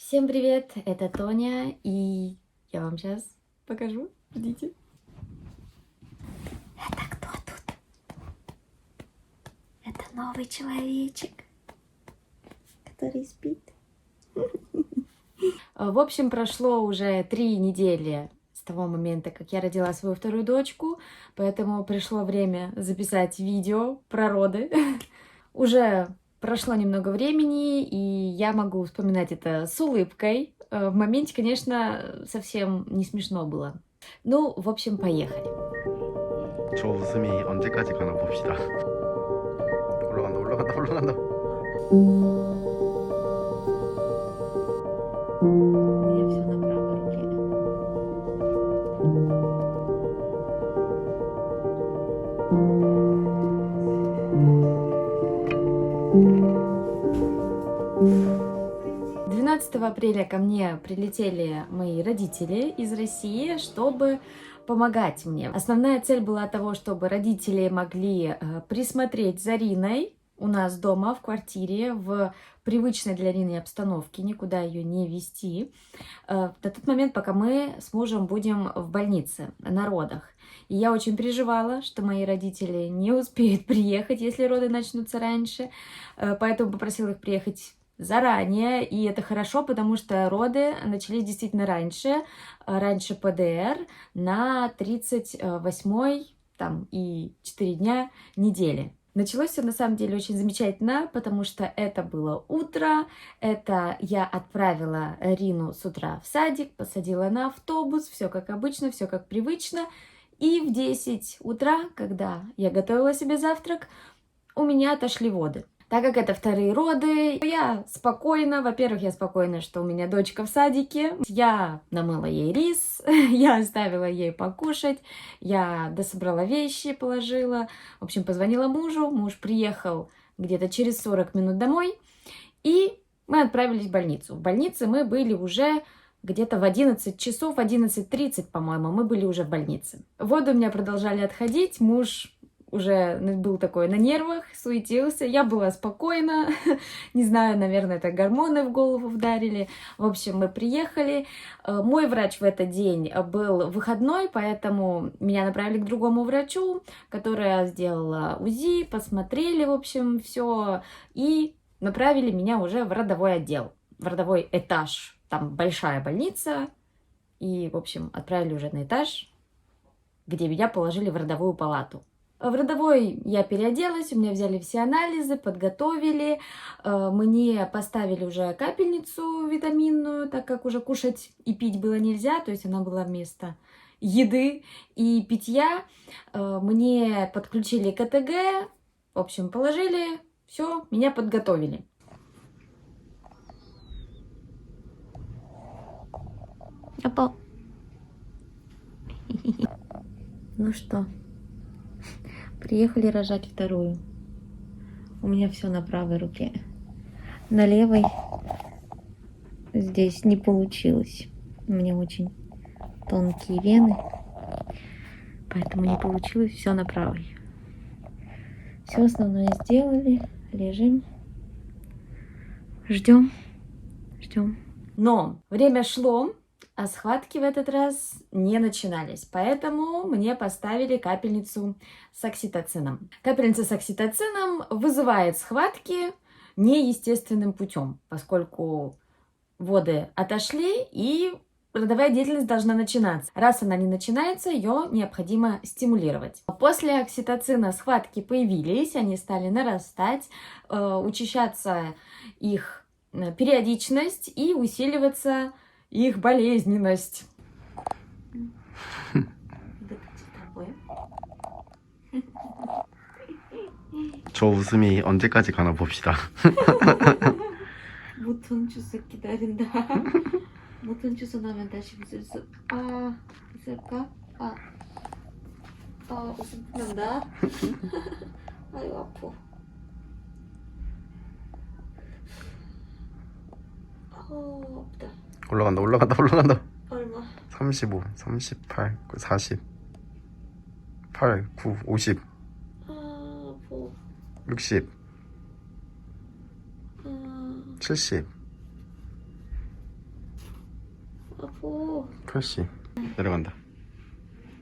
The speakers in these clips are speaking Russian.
Всем привет, это Тоня, и я вам сейчас покажу. Ждите. Это кто тут? Это новый человечек, который спит. В общем, прошло уже 3 недели с того момента, как я родила свою вторую дочку, поэтому пришло время записать видео про роды. Уже прошло немного времени, и я могу вспоминать это с улыбкой. В моменте, конечно, совсем не смешно было. Ну, в общем, поехали. 저 웃음이 언제까지 가나 봅시다. 올라간다, 올라간다, 올라간다. У меня все на правой руке. 12 апреля ко мне прилетели мои родители из России, чтобы помогать мне. Основная цель была того, чтобы родители могли присмотреть за Риной у нас дома, в квартире, в привычной для Рины обстановке, никуда ее не везти, до тот момент, пока мы с мужем будем в больнице на родах. И я очень переживала, что мои родители не успеют приехать, если роды начнутся раньше, поэтому попросила их приехать заранее, и это хорошо, потому что роды начались действительно раньше ПДР на 38-й там и 4 дня недели. Началось все на самом деле очень замечательно, потому что это было утро, это я отправила Рину с утра в садик, посадила на автобус, все как обычно, все как привычно, и в 10 утра, когда я готовила себе завтрак, у меня отошли воды. Так как это вторые роды, я спокойна. Во-первых, я спокойна, что у меня дочка в садике. Я намыла ей рис, я оставила ей покушать, я дособрала вещи, положила. В общем, позвонила мужу. Муж приехал где-то через 40 минут домой, и мы отправились в больницу. В больнице мы были уже где-то в 11 часов, 11:30, по-моему, мы были уже в больнице. Воды у меня продолжали отходить, муж уже был такой на нервах, суетился. Я была спокойна. Не знаю, наверное, это гормоны в голову вдарили. В общем, мы приехали. Мой врач в этот день был выходной, поэтому меня направили к другому врачу, которая сделала УЗИ, посмотрели, в общем, все, и направили меня уже в родовой отдел, в родовой этаж. Там большая больница, и, в общем, отправили уже на этаж, где меня положили в родовую палату. В родовой я переоделась, у меня взяли все анализы, подготовили, мне поставили уже капельницу витаминную, так как уже кушать и пить было нельзя, то есть она была вместо еды и питья. Мне подключили КТГ, в общем, положили, все, меня подготовили. Опа. Ну что? Приехали рожать вторую. У меня все на правой руке. На левой здесь не получилось. У меня очень тонкие вены, поэтому не получилось, все на правой. Все основное сделали. Лежим. Ждем. Но время шло, а схватки в этот раз не начинались, поэтому мне поставили капельницу с окситоцином. Капельница с окситоцином вызывает схватки неестественным путем, поскольку воды отошли и родовая деятельность должна начинаться. Раз она не начинается, ее необходимо стимулировать. После окситоцина схватки появились, они стали нарастать, учащаться их периодичность и усиливаться их болезненность. 저 웃음이 언제까지 가나 봅시다. 무튼 주스 기다린다. 무튼 주스 나면 다시 웃을 수 있을까? 웃음 난다. 아이고 아파. 없다. 올라간다, 올라간다, 올라간다. 얼마? 35, 38, 40, 8, 9, 50, 60, 70, Фу. 크러쉬. 내려간다.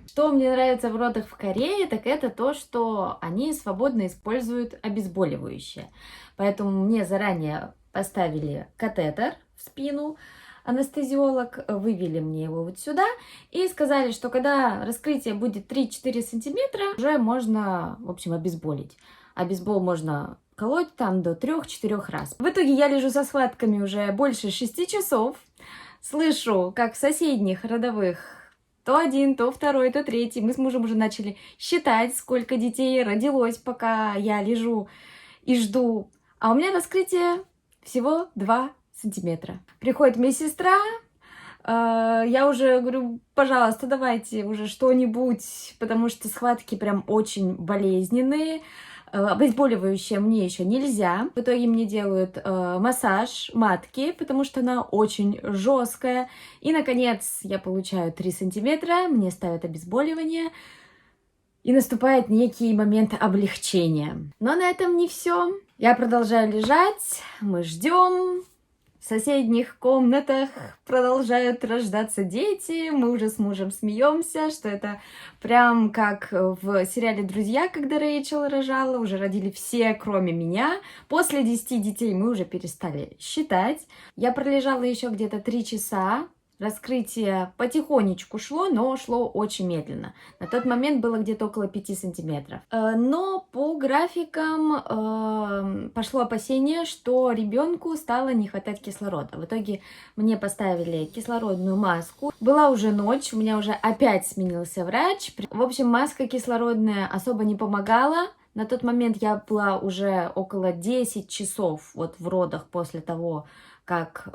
Что мне нравится в родах в Корее, так это то, что они свободно используют обезболивающее. Поэтому мне заранее поставили катетер в спину, анестезиолог, вывели мне его вот сюда и сказали, что когда раскрытие будет 3-4 сантиметра, уже можно, в общем, обезболить. Обезбол можно колоть там до 3-4 раз. В итоге я лежу со схватками уже больше 6 часов, слышу, как в соседних родовых то один, то второй, то третий. Мы с мужем уже начали считать, сколько детей родилось, пока я лежу и жду. А у меня раскрытие всего 2 сантиметра. Приходит медсестра, я уже говорю, пожалуйста, давайте уже что-нибудь, потому что схватки прям очень болезненные. Обезболивающее мне еще нельзя. В итоге мне делают массаж матки, потому что она очень жесткая. И, наконец, я получаю 3 сантиметра, мне ставят обезболивание. И наступает некий момент облегчения. Но на этом не все. Я продолжаю лежать, мы ждем. В соседних комнатах продолжают рождаться дети. Мы уже с мужем смеемся, что это прям как в сериале «Друзья», когда Рэйчел рожала. Уже родили все, кроме меня. После 10 детей мы уже перестали считать. Я пролежала еще где-то 3 часа. Раскрытие потихонечку шло, но шло очень медленно. На тот момент было где-то около 5 сантиметров. Но по графикам пошло опасение, что ребенку стало не хватать кислорода. В итоге мне поставили кислородную маску. Была уже ночь, у меня уже опять сменился врач. В общем, маска кислородная особо не помогала. На тот момент я была уже около 10 часов вот в родах после того, как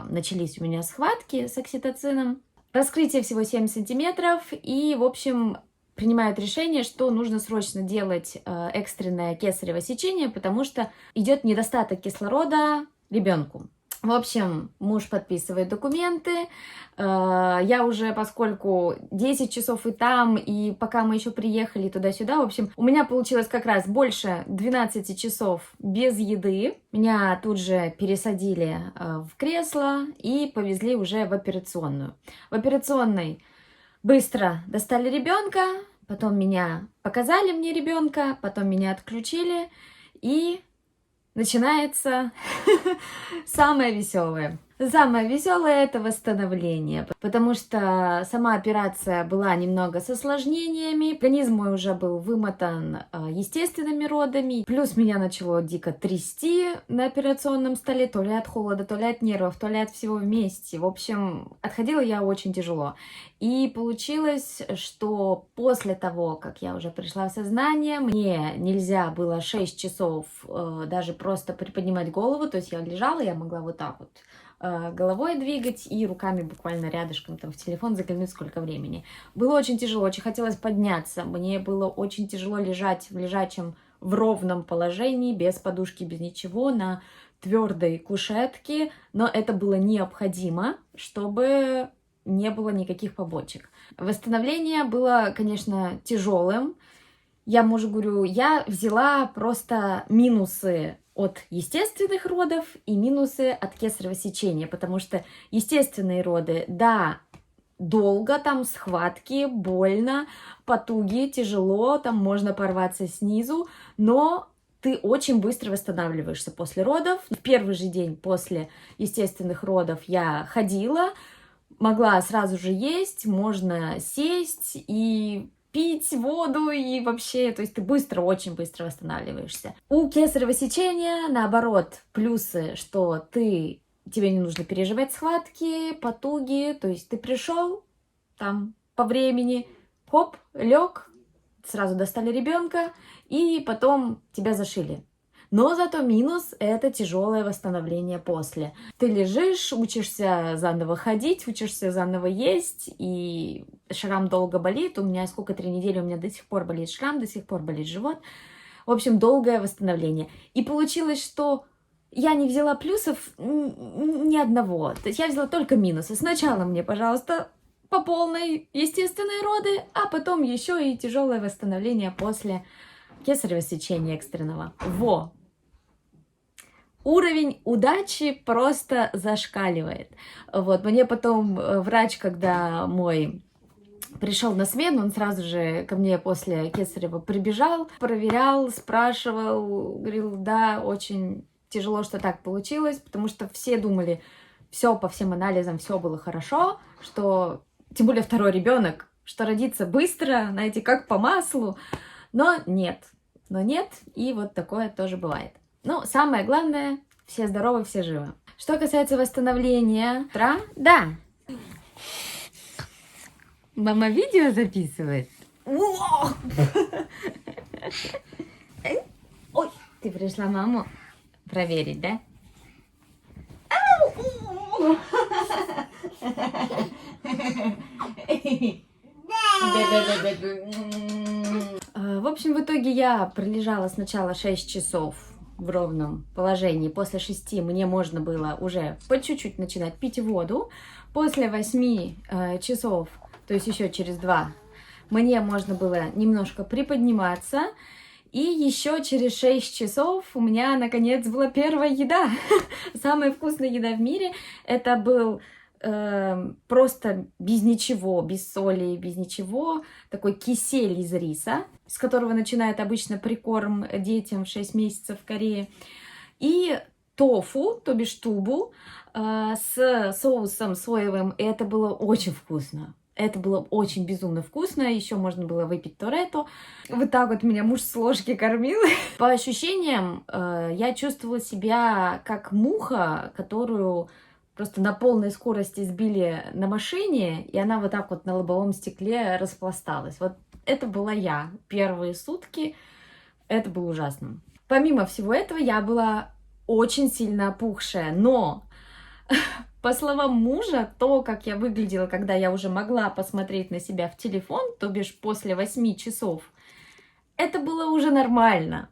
начались у меня схватки с окситоцином. Раскрытие всего 7 сантиметров, и, в общем, принимают решение, что нужно срочно делать экстренное кесарево сечение, потому что идет недостаток кислорода ребенку. В общем, муж подписывает документы. Я уже, поскольку 10 часов и там, и пока мы еще приехали туда-сюда, в общем, у меня получилось как раз больше 12 часов без еды. Меня тут же пересадили в кресло и повезли уже в операционную. В операционной быстро достали ребенка, потом меня показали мне ребенка, потом меня отключили, и начинается самое веселое. Самое веселое — это восстановление, потому что сама операция была немного с осложнениями, организм мой уже был вымотан естественными родами, плюс меня начало дико трясти на операционном столе, то ли от холода, то ли от нервов, то ли от всего вместе. В общем, отходила я очень тяжело. И получилось, что после того, как я уже пришла в сознание, мне нельзя было 6 часов даже просто приподнимать голову, то есть я лежала, я могла вот так вот головой двигать и руками буквально рядышком там в телефон заглянуть, сколько времени. Было очень тяжело, очень хотелось подняться. Мне было очень тяжело лежать в лежачем в ровном положении, без подушки, без ничего, на твердой кушетке, но это было необходимо, чтобы не было никаких побочек. Восстановление было, конечно, тяжелым. Я мужу говорю, я взяла просто минусы от естественных родов и минусы от кесарево сечения, потому что естественные роды, да, долго, там схватки, больно, потуги, тяжело, там можно порваться снизу, но ты очень быстро восстанавливаешься после родов. В первый же день после естественных родов я ходила, могла сразу же есть, можно сесть и пить воду и вообще, то есть ты быстро, очень быстро восстанавливаешься. У кесарево сечения, наоборот, плюсы, что тебе не нужно переживать схватки, потуги, то есть ты пришел там по времени, хоп, лег, сразу достали ребенка и потом тебя зашили. Но зато минус — это тяжелое восстановление после. Ты лежишь, учишься заново ходить, учишься заново есть, и шрам долго болит. У меня 3 недели, у меня до сих пор болит шрам, до сих пор болит живот. В общем, долгое восстановление. И получилось, что я не взяла плюсов ни одного. То есть я взяла только минусы. Сначала мне, пожалуйста, по полной естественные роды, а потом еще и тяжелое восстановление после кесарево сечения экстренного. уровень удачи просто зашкаливает. Вот, мне потом врач, когда мой пришел на смену, он сразу же ко мне после кесарева прибежал, проверял, спрашивал, говорил, да, очень тяжело, что так получилось, потому что все думали, все по всем анализам, все было хорошо, что, тем более второй ребенок, что родится быстро, знаете, как по маслу, но нет, и вот такое тоже бывает. Ну, самое главное, все здоровы, все живы. Что касается восстановления, да. Мама видео записывает. Ой, ты пришла маму проверить, да? В общем, в итоге я пролежала сначала 6 часов в ровном положении. После 6 мне можно было уже по чуть-чуть начинать пить воду. После 8 часов, то есть еще через 2, мне можно было немножко приподниматься. И еще через 6 часов у меня, наконец, была первая еда. Самая вкусная еда в мире. Это был просто без ничего, без соли, без ничего. Такой кисель из риса, с которого начинают обычно прикорм детям в 6 месяцев в Корее. И тофу, то бишь тубу, с соусом соевым. И это было очень вкусно. Это было очень безумно вкусно. Еще можно было выпить торетто. Вот так вот меня муж с ложки кормил. По ощущениям, я чувствовала себя как муха, которую просто на полной скорости сбили на машине, и она вот так вот на лобовом стекле распласталась. Вот это была я. Первые сутки это было ужасно. Помимо всего этого, я была очень сильно опухшая, но по словам мужа, то, как я выглядела, когда я уже могла посмотреть на себя в телефон, то бишь после 8 часов, это было уже нормально.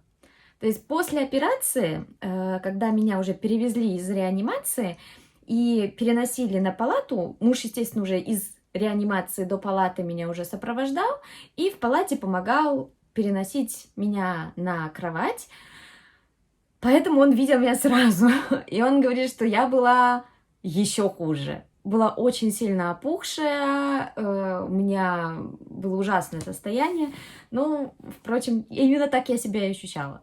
То есть после операции, когда меня уже перевезли из реанимации и переносили на палату, муж, естественно, уже из реанимации до палаты меня уже сопровождал и в палате помогал переносить меня на кровать. Поэтому он видел меня сразу. И он говорит, что я была еще хуже. Была очень сильно опухшая, у меня было ужасное состояние, но, впрочем, именно так я себя и ощущала.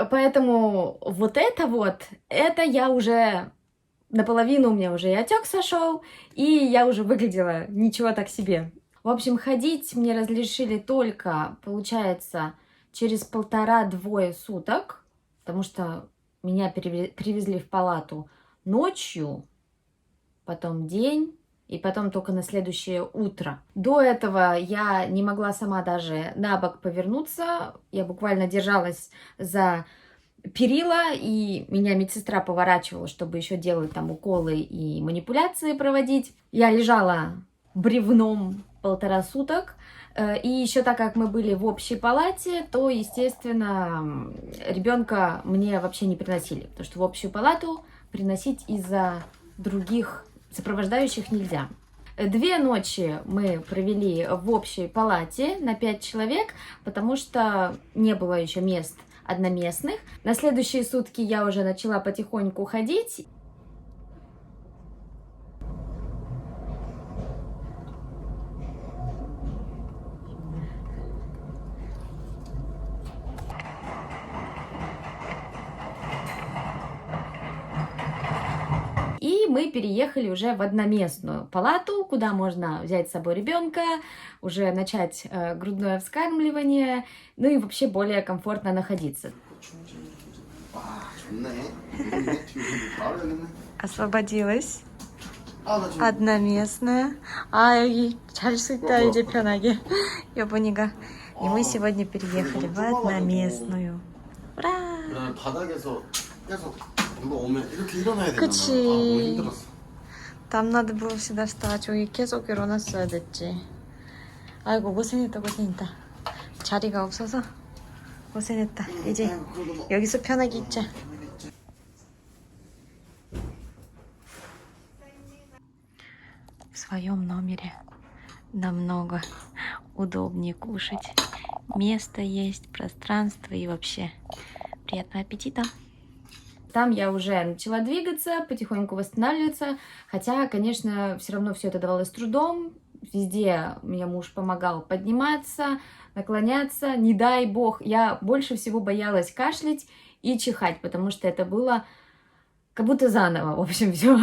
Поэтому вот это я уже наполовину, у меня уже и отек сошел, и я уже выглядела ничего так себе. В общем, ходить мне разрешили только, получается, через 1,5-2 суток, потому что меня привезли в палату ночью, потом день, и потом только на следующее утро. До этого я не могла сама даже на бок повернуться. Я буквально держалась за перила, и меня медсестра поворачивала, чтобы еще делать там уколы и манипуляции проводить. Я лежала бревном 1,5 суток. И еще так как мы были в общей палате, то, естественно, ребенка мне вообще не приносили, потому что в общую палату приносить из-за других сопровождающих нельзя. 2 ночи мы провели в общей палате на 5 человек, потому что не было еще мест одноместных. На следующие сутки я уже начала потихоньку ходить. И мы переехали уже в одноместную палату, куда можно взять с собой ребенка, уже начать грудное вскармливание, ну и вообще более комфортно находиться. Освободилась. Одноместная. 여기 잘 수 있다 이제 편하게. 여보니가. И мы сегодня переехали в одноместную. 우라. 바닥에서 계속 누가 오면 이렇게 일어나야 되잖아. 그치. 너무 힘들었어. 담나도 부읍시다. 저기 계속 일어났어야 됐지. 아이고 고생했다. 자리가 없어서 고생했다. 이제 여기서 편하게 있자. В своем номере намного удобнее кушать. Место есть, пространство и вообще приятного аппетита. Там я уже начала двигаться, потихоньку восстанавливаться, хотя, конечно, все равно все это давалось трудом. Везде мне муж помогал подниматься, наклоняться. Не дай бог, я больше всего боялась кашлять и чихать, потому что это было как будто заново, в общем, все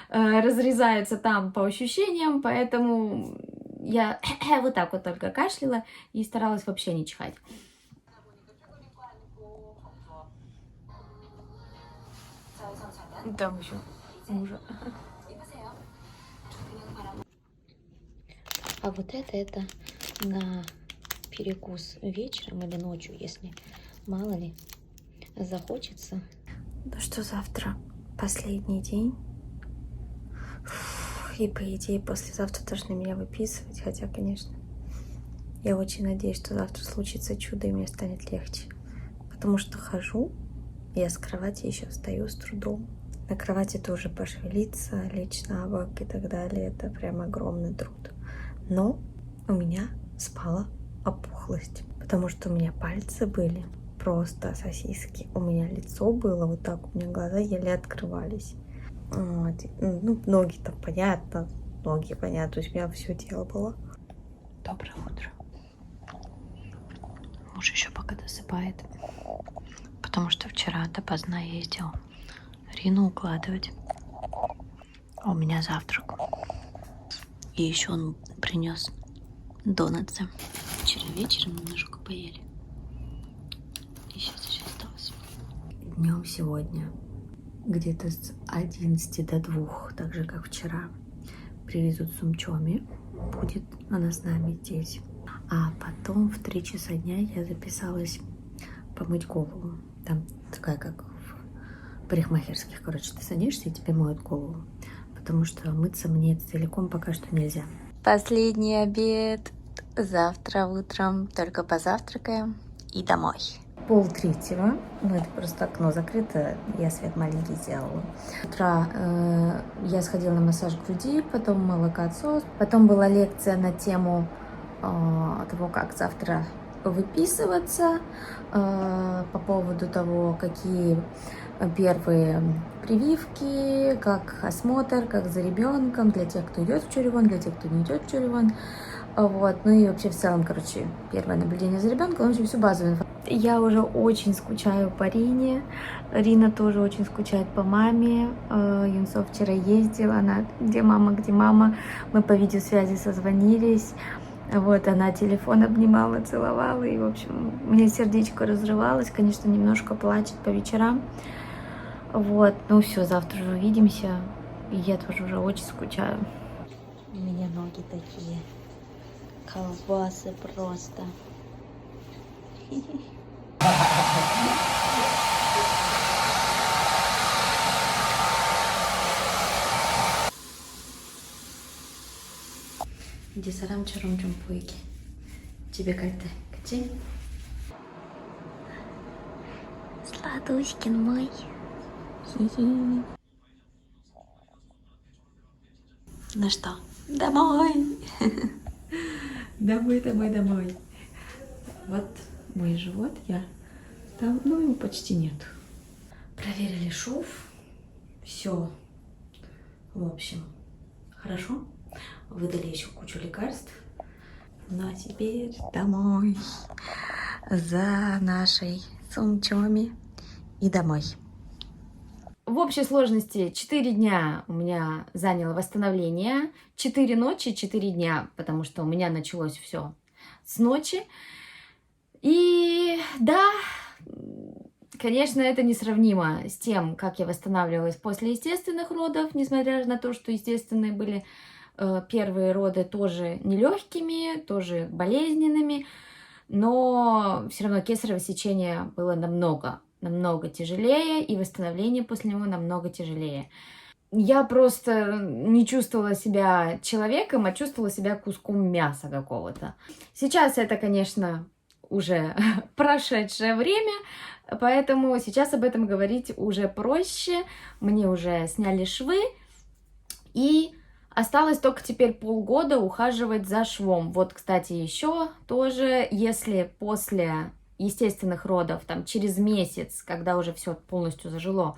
разрезается там по ощущениям, поэтому я вот так вот только кашляла и старалась вообще не чихать. Там еще мужа. А вот это на перекус вечером или ночью, если мало ли захочется. Ну что, завтра последний день. И по идее послезавтра должны меня выписывать, хотя, конечно, я очень надеюсь, что завтра случится чудо и мне станет легче. Потому что хожу, я с кровати еще встаю с трудом. На кровати тоже пошевелиться, лечь на бок и так далее. Это прям огромный труд. Но у меня спала опухлость, потому что у меня пальцы были просто сосиски. У меня лицо было вот так, у меня глаза еле открывались. Вот. Ну, ноги там понятно, то есть у меня все тело было. Доброе утро. Муж еще пока досыпает, потому что вчера допоздна ездил Рину укладывать. А у меня завтрак. И еще он принес донатсы. Вчера вечером немножко поели. И сейчас еще осталось. Днем сегодня где-то с 11 до 2, так же как вчера, привезут сумчоми. Будет она с нами здесь. А потом в 3 часа дня я записалась помыть голову. Там такая, как в парикмахерских, короче, ты садишься и тебе моют голову. Потому что мыться мне целиком пока что нельзя. Последний обед. Завтра утром только позавтракаем и домой. 2:30. Ну, это просто окно закрыто. Я свет маленький сделала. С утра я сходила на массаж груди, потом молокоотсос. Потом была лекция на тему того, как завтра выписываться, по поводу того, какие первые прививки, как осмотр, как за ребенком, для тех, кто идет в Чуревон, для тех, кто не идет в Чуревон. Вот. Ну и вообще в целом, короче, первое наблюдение за ребенком, в общем, всю базовую информацию. Я уже очень скучаю по Рине. Рина тоже очень скучает по маме. Юнсо вчера ездила, она где мама. Мы по видеосвязи созвонились. Вот, она телефон обнимала, целовала, и, в общем, у меня сердечко разрывалось, конечно, немножко плачет по вечерам. Вот, ну все, завтра уже увидимся, и я тоже уже очень скучаю. У меня ноги такие, колбасы просто. Дисарам чаром чумпуйки. Тебе как-то качи? Сладушкин мой. Хи-хи. Ну что, домой. Домой. Вот мой живот, я там, ну его почти нет. Проверили шов. Все. В общем, хорошо. Выдали еще кучу лекарств. Ну а теперь домой. За нашей сумчоми. И домой. В общей сложности 4 дня у меня заняло восстановление. 4 ночи, 4 дня, потому что у меня началось все с ночи. И да, конечно, это несравнимо с тем, как я восстанавливалась после естественных родов, несмотря на то, что естественные были первые роды тоже нелегкими, тоже болезненными, но все равно кесарево сечение было намного тяжелее, и восстановление после него намного тяжелее. Я просто не чувствовала себя человеком, а чувствовала себя куском мяса какого-то. Сейчас это, конечно, уже прошедшее время, поэтому сейчас об этом говорить уже проще. Мне уже сняли швы, и осталось только теперь полгода ухаживать за швом. Вот, кстати, еще тоже, если после естественных родов, там, через месяц, когда уже все полностью зажило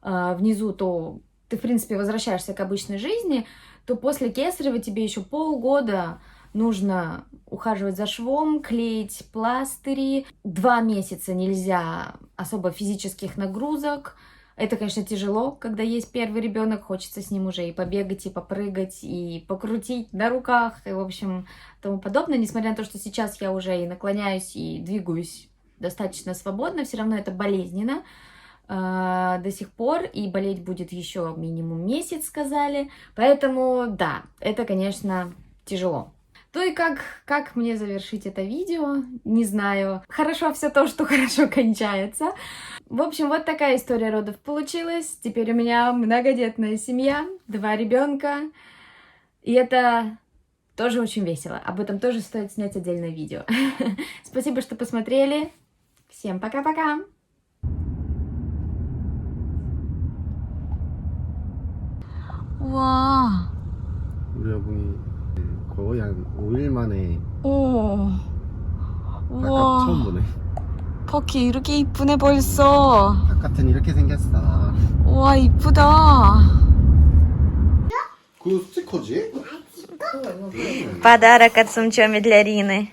внизу, то ты, в принципе, возвращаешься к обычной жизни, то после кесарева тебе еще полгода нужно ухаживать за швом, клеить пластыри. 2 месяца нельзя особо физических нагрузок. Это, конечно, тяжело, когда есть первый ребенок, хочется с ним уже и побегать, и попрыгать, и покрутить на руках, и, в общем, тому подобное. Несмотря на то, что сейчас я уже и наклоняюсь, и двигаюсь достаточно свободно, все равно это болезненно до сих пор, и болеть будет еще минимум месяц, сказали. Поэтому, да, это, конечно, тяжело. Ну и как мне завершить это видео? Не знаю. Хорошо все то, что хорошо кончается. В общем, вот такая история родов получилась. Теперь у меня многодетная семья, 2 ребенка. И это тоже очень весело. Об этом тоже стоит снять отдельное видео. Спасибо, что посмотрели. Всем пока-пока! 와, 우리 여봉이 거의 한 5일 만에 오, 바깥 처음 보네. 바퀴 이렇게 이쁘네 벌써. 바깥은 이렇게 생겼어. 와, 이쁘다. 그 스티커지? Подарок от Сумчоми для Рины.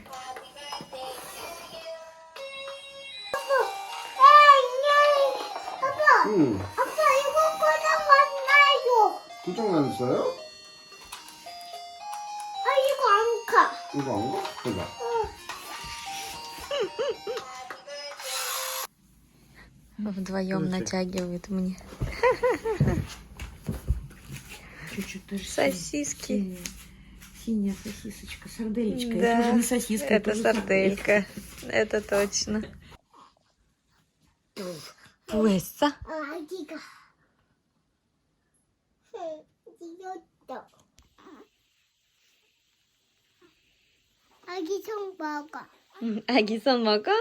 응. 아빠 이거 고장 왔나요? 고장 났어요? 아 이거 안 가. 이거 안 가? 해봐. Вдвоем натягивают мне. Чуть-чуть даже Сосиски. синяя сосисочка, сарделечка. Да, Это уже не сосиска, это уже сарделька. Это точно. Пуэса. 아기가. 이겼다. 아기 성 먹어. 아기 손 먹어?